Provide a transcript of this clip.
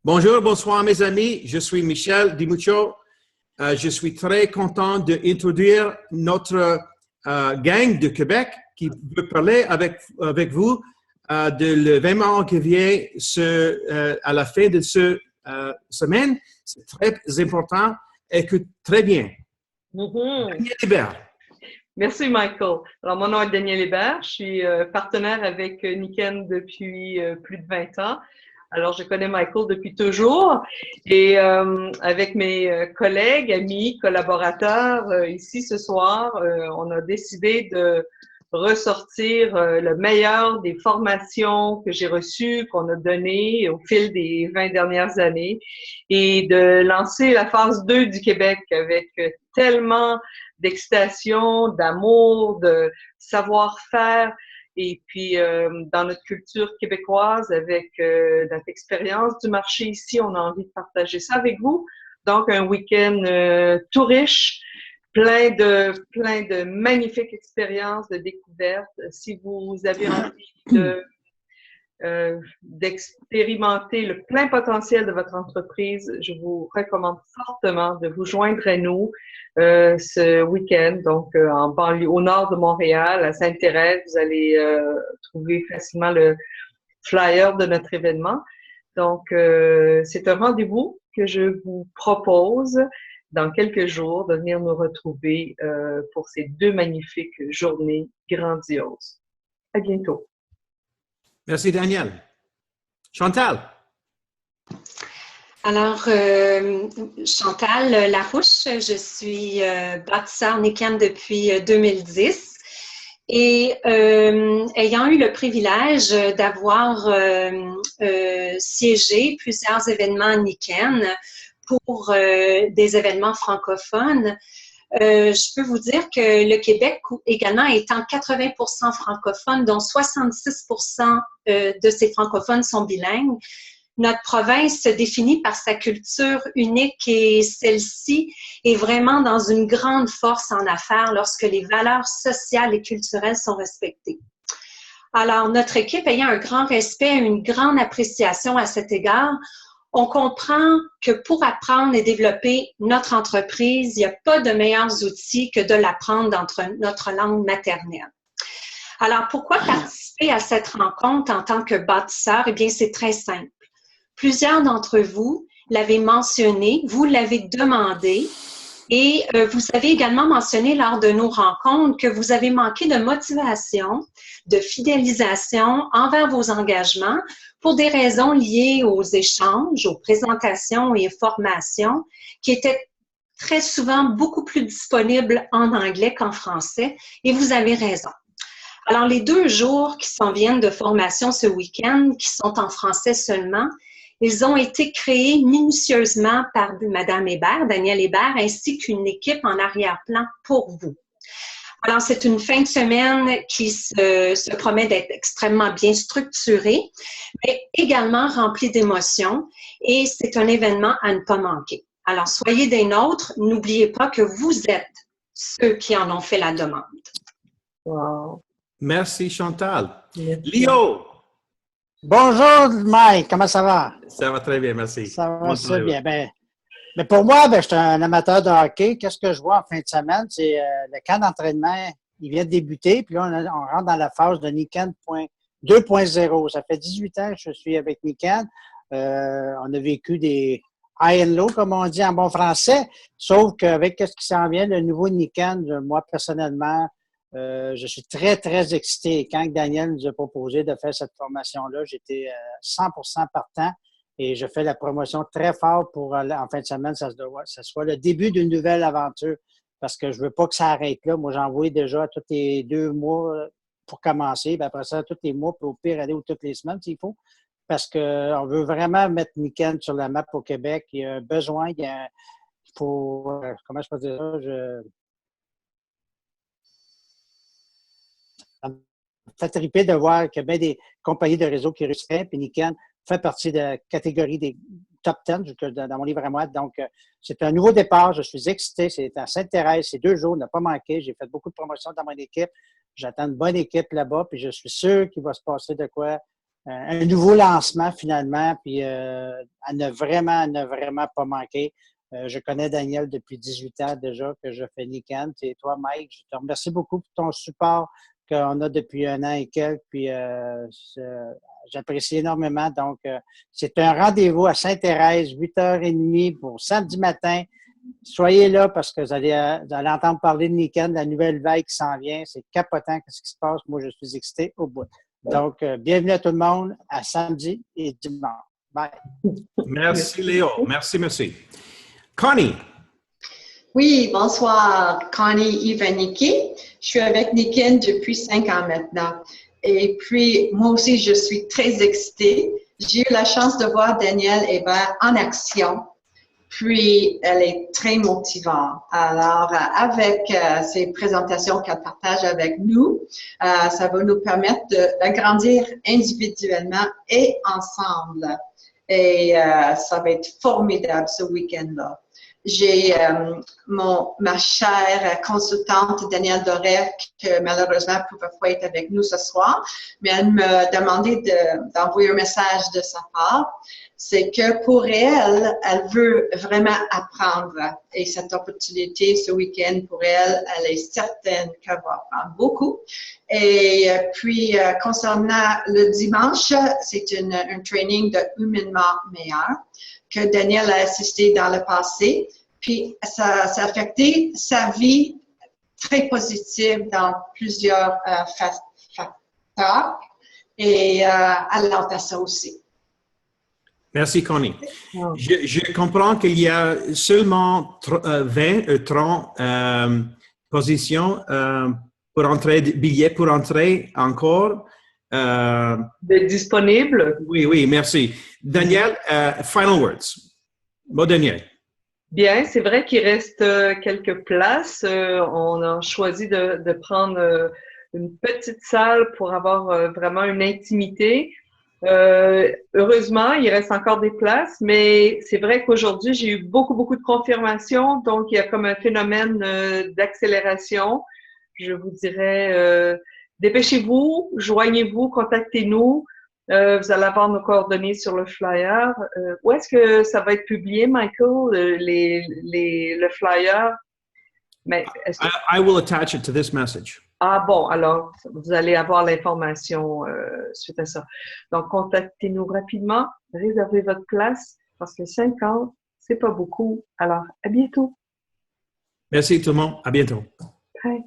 Bonjour, bonsoir mes amis. Je suis Michel Dimuccio. Je suis très content d'introduire notre gang de Québec qui veut parler avec vous de l'événement qui vient à la fin de cette semaine. C'est très important. Écoute très bien. Daniel Hébert. Merci, Michael. Alors, mon nom est Daniel Hébert. Je suis partenaire avec Niken depuis plus de 20 ans. Alors, je connais Michael depuis toujours et avec mes collègues, amis, collaborateurs ici ce soir, on a décidé de ressortir le meilleur des formations que j'ai reçues, qu'on a données au fil des 20 dernières années et de lancer la phase 2 du Québec avec tellement d'excitation, d'amour, de savoir-faire. Et puis, dans notre culture québécoise, avec notre expérience du marché ici, on a envie de partager ça avec vous. Donc, un week-end tout riche, plein de magnifiques expériences, de découvertes. Si vous avez envie d'expérimenter le plein potentiel de votre entreprise, je vous recommande fortement de vous joindre à nous ce week-end, donc en banlieue, au nord de Montréal, à Sainte-Thérèse. Vous allez trouver facilement le flyer de notre événement. Donc, c'est un rendez-vous que je vous propose dans quelques jours de venir nous retrouver pour ces 2 magnifiques journées grandioses. À bientôt. Merci, Daniel. Chantal. Alors, Chantal Larouche, je suis bâtisseur Niken depuis 2010 et ayant eu le privilège d'avoir siégé plusieurs événements Niken pour des événements francophones, je peux vous dire que le Québec également étant 80% francophone, dont 66% de ces francophones sont bilingues, notre province se définit par sa culture unique et celle-ci est vraiment dans une grande force en affaires lorsque les valeurs sociales et culturelles sont respectées. Alors, notre équipe ayant un grand respect et une grande appréciation à cet égard, on comprend que pour apprendre et développer notre entreprise, il n'y a pas de meilleurs outils que de l'apprendre dans notre langue maternelle. Alors, pourquoi participer à cette rencontre en tant que bâtisseur? Eh bien, c'est très simple. Plusieurs d'entre vous l'avez mentionné, vous l'avez demandé et vous avez également mentionné lors de nos rencontres que vous avez manqué de motivation, de fidélisation envers vos engagements pour des raisons liées aux échanges, aux présentations et aux formations qui étaient très souvent beaucoup plus disponibles en anglais qu'en français et vous avez raison. Alors, les 2 jours qui s'en viennent de formation ce week-end, qui sont en français seulement, ils ont été créés minutieusement par Madame Hébert, Daniel Hébert, ainsi qu'une équipe en arrière-plan pour vous. Alors, c'est une fin de semaine qui se promet d'être extrêmement bien structurée, mais également remplie d'émotions et c'est un événement à ne pas manquer. Alors, soyez des nôtres, n'oubliez pas que vous êtes ceux qui en ont fait la demande. Wow. Merci, Chantal. Merci. Lio. Bonjour, Mike. Comment ça va? Ça va très bien, merci. Ça va très bien. Mais pour moi, je suis un amateur de hockey. Qu'est-ce que je vois en fin de semaine? C'est le camp d'entraînement. Il vient de débuter. Puis là, on rentre dans la phase de Niken 2.0. Ça fait 18 ans que je suis avec Niken. On a vécu des high and low, comme on dit en bon français. Sauf qu'avec ce qui s'en vient, le nouveau Niken, moi, personnellement, je suis très, très excité. Quand Daniel nous a proposé de faire cette formation-là, j'étais 100% partant et je fais la promotion très fort pour en fin de semaine, ça soit le début d'une nouvelle aventure parce que je veux pas que ça arrête là. Moi, j'envoie déjà tous les 2 mois pour commencer, puis après ça, tous les mois, puis au pire, aller toutes les semaines s'il faut parce qu'on veut vraiment mettre Niken sur la map au Québec. Il y a un besoin, il faut, comment je peux dire ça, ça me fait triper de voir qu'il y a bien des compagnies de réseau qui réussissent, puis Niken fait partie de la catégorie des top 10 dans mon livre à moi. Donc, c'est un nouveau départ. Je suis excité. C'est à Sainte-Thérèse. C'est 2 jours. On n'a pas manqué. J'ai fait beaucoup de promotions dans mon équipe. J'attends une bonne équipe là-bas, puis je suis sûr qu'il va se passer de quoi un nouveau lancement finalement, puis à ne vraiment pas manquer. Je connais Daniel depuis 18 ans déjà que je fais Niken. Et toi, Mike, je te remercie beaucoup pour ton support qu'on a depuis 1 an et quelques. Puis j'apprécie énormément. Donc, c'est un rendez-vous à Sainte-Thérèse, 8h30 pour samedi matin. Soyez là parce que vous allez entendre parler de Niken, de la nouvelle vague qui s'en vient. C'est capotant ce qui se passe. Moi, je suis excité au bout. Donc, bienvenue à tout le monde à samedi et dimanche. Bye. Merci, Léo. Merci. Connie. Oui, bonsoir, Connie Ivanicki. Je suis avec Niken depuis 5 ans maintenant. Et puis, moi aussi, je suis très excitée. J'ai eu la chance de voir Danielle Hébert en action. Puis, elle est très motivante. Alors, avec ces présentations qu'elle partage avec nous, ça va nous permettre d'agrandir individuellement et ensemble. Et ça va être formidable ce week-end-là. J'ai ma chère consultante Danielle Doré, qui malheureusement ne pouvait pas être avec nous ce soir, mais elle m'a demandé d'envoyer un message de sa part. C'est que pour elle, elle veut vraiment apprendre. Et cette opportunité ce week-end, pour elle, elle est certaine qu'elle va apprendre beaucoup. Et puis, concernant le dimanche, c'est un training de humainement meilleur que Daniel a assisté dans le passé. Puis, ça a affecté sa vie très positive dans plusieurs facteurs et elle a ça aussi. Merci, Connie. Je comprends qu'il y a seulement 30 positions pour entrer, billets pour entrer encore. De disponible. Oui, merci. Daniel, final words. Bon, Daniel. Bien, c'est vrai qu'il reste quelques places. On a choisi de prendre une petite salle pour avoir vraiment une intimité. Heureusement, il reste encore des places, mais c'est vrai qu'aujourd'hui, j'ai eu beaucoup de confirmations, donc il y a comme un phénomène d'accélération. Je vous dirais, dépêchez-vous, joignez-vous, contactez-nous. Vous allez avoir nos coordonnées sur le flyer. Où est-ce que ça va être publié, Michael, le flyer? Mais I will attach it to this message. Ah bon, alors vous allez avoir l'information suite à ça. Donc, contactez-nous rapidement, réservez votre place parce que 50, c'est pas beaucoup. Alors, à bientôt. Merci tout le monde. À bientôt. Bye.